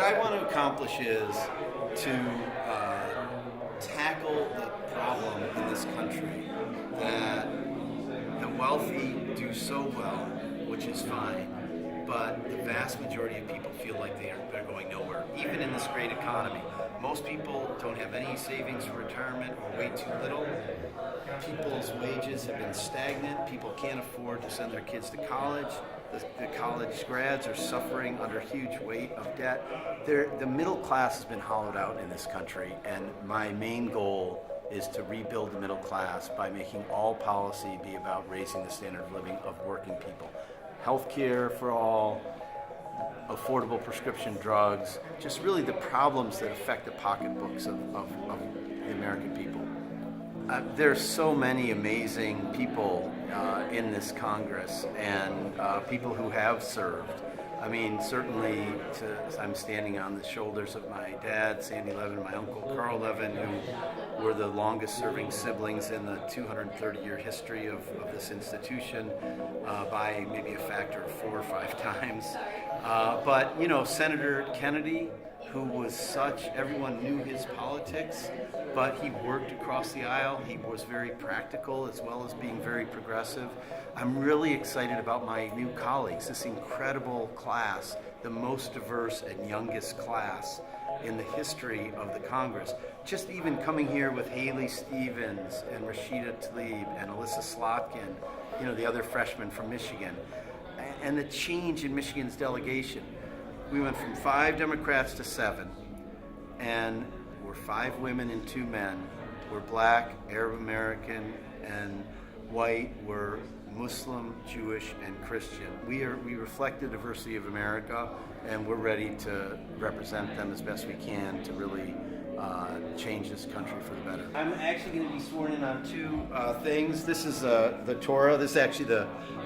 I want to accomplish is to tackle the problem in this country that the wealthy do so well, which is fine, but the vast majority of people feel like they're going nowhere, even in this great economy. Most people don't have any savings for retirement or way too little. People's wages have been stagnant. People can't afford to send their kids to college. The college grads are suffering under a huge weight of debt. The middle class has been hollowed out in this country, and my main goal is to rebuild the middle class by making all policy be about raising the standard of living of working people. Health care for all, affordable prescription drugs, just really the problems that affect the pocketbooks of the American people. There's so many amazing people in this Congress and people who have served. I mean, certainly I'm standing on the shoulders of my dad, Andy Levin, and my uncle, Carl Levin, who were the longest serving siblings in the 230-year history of this institution by maybe a factor of 4 or 5 times. But, you know, Senator Kennedy, who was everyone knew his politics, but he worked across the aisle. He was very practical as well as being very progressive. I'm really excited about my new colleagues, this incredible class, the most diverse and youngest class in the history of the Congress. Just even coming here with Haley Stevens and Rashida Tlaib and Alyssa Slotkin, you know, the other freshman from Michigan, and the change in Michigan's delegation. We went from 5 Democrats to 7, and we're 5 women and 2 men. We're black, Arab American, and white. We're Muslim, Jewish, and Christian. We reflect the diversity of America, and we're ready to represent them as best we can to really change this country for the better. I'm actually going to be sworn in on 2 things. This is the Torah. This is actually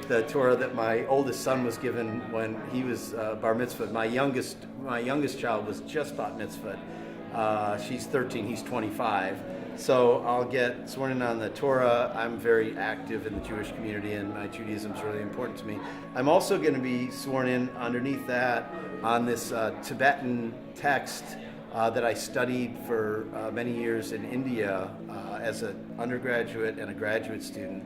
the Torah that my oldest son was given when he was bar mitzvah. My youngest child was just bat mitzvah. She's 13. He's 25. So I'll get sworn in on the Torah. I'm very active in the Jewish community, and my Judaism is really important to me. I'm also going to be sworn in underneath that on this Tibetan text that I studied for many years in India as an undergraduate and a graduate student.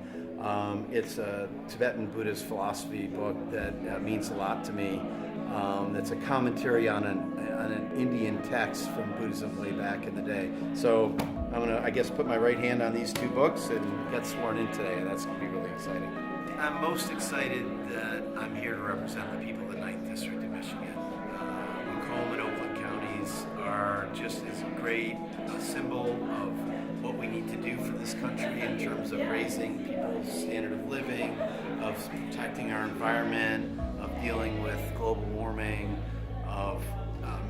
It's a Tibetan Buddhist philosophy book that means a lot to me. It's a commentary on an Indian text from Buddhism way back in the day. So I'm gonna, I guess, put my right hand on these 2 books and get sworn in today, and that's gonna be really exciting. I'm most excited that I'm here to represent the people of the 9th District of Michigan. Macomb and Oakland counties are just as great a symbol of what we need to do for this country in terms of raising people's standard of living, of protecting our environment, of dealing with global warming, of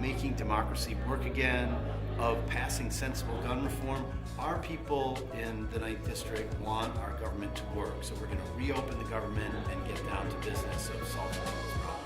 making democracy work again, of passing sensible gun reform. Our people in the 9th District want our government to work, so we're going to reopen the government and get down to business of solving those problems.